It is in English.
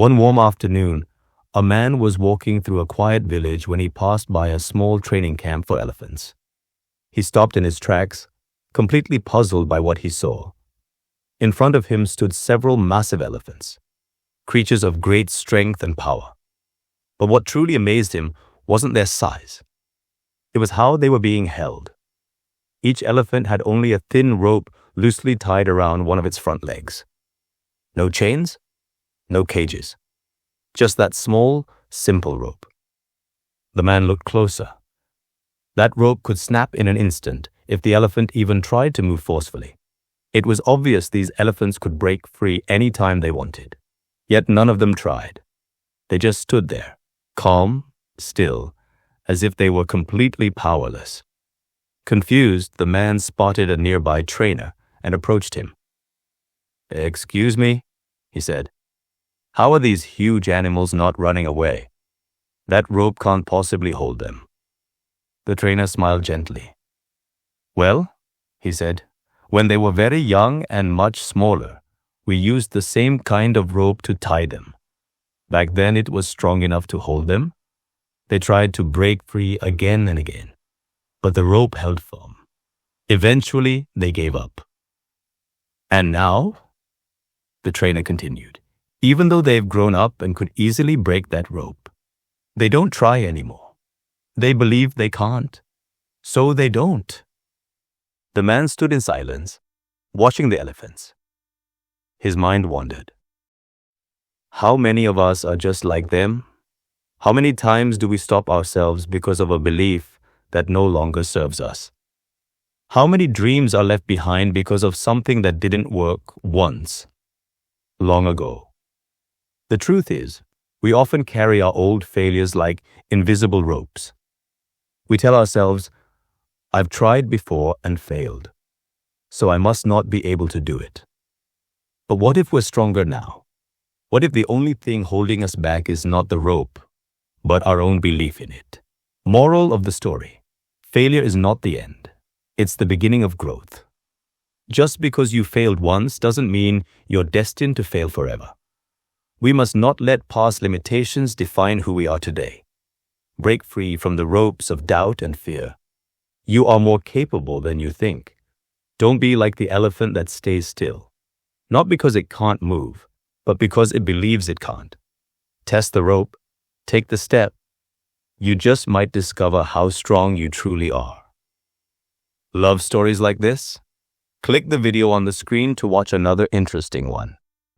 One warm afternoon, a man was walking through a quiet village when he passed by a small training camp for elephants. He stopped in his tracks, completely puzzled by what he saw. In front of him stood several massive elephants, creatures of great strength and power. But what truly amazed him wasn't their size. It was how they were being held. Each elephant had only a thin rope loosely tied around one of its front legs. No chains, no cages. Just that small, simple rope. The man looked closer. That rope could snap in an instant if the elephant even tried to move forcefully. It was obvious these elephants could break free any time they wanted. Yet none of them tried. They just stood there, calm, still, as if they were completely powerless. Confused, the man spotted a nearby trainer and approached him. "Excuse me," he said. "How are these huge animals not running away? That rope can't possibly hold them." The trainer smiled gently. "Well," he said, "when they were very young and much smaller, we used the same kind of rope to tie them. Back then it was strong enough to hold them. They tried to break free again and again, but the rope held firm. Eventually, they gave up. And now," the trainer continued, "even though they've grown up and could easily break that rope, they don't try anymore. They believe they can't, so they don't." The man stood in silence, watching the elephants. His mind wandered. How many of us are just like them? How many times do we stop ourselves because of a belief that no longer serves us? How many dreams are left behind because of something that didn't work once, long ago? The truth is, we often carry our old failures like invisible ropes. We tell ourselves, "I've tried before and failed, so I must not be able to do it." But what if we're stronger now? What if the only thing holding us back is not the rope, but our own belief in it? Moral of the story: failure is not the end. It's the beginning of growth. Just because you failed once doesn't mean you're destined to fail forever. We must not let past limitations define who we are today. Break free from the ropes of doubt and fear. You are more capable than you think. Don't be like the elephant that stays still, not because it can't move, but because it believes it can't. Test the rope, take the step. You just might discover how strong you truly are. Love stories like this? Click the video on the screen to watch another interesting one.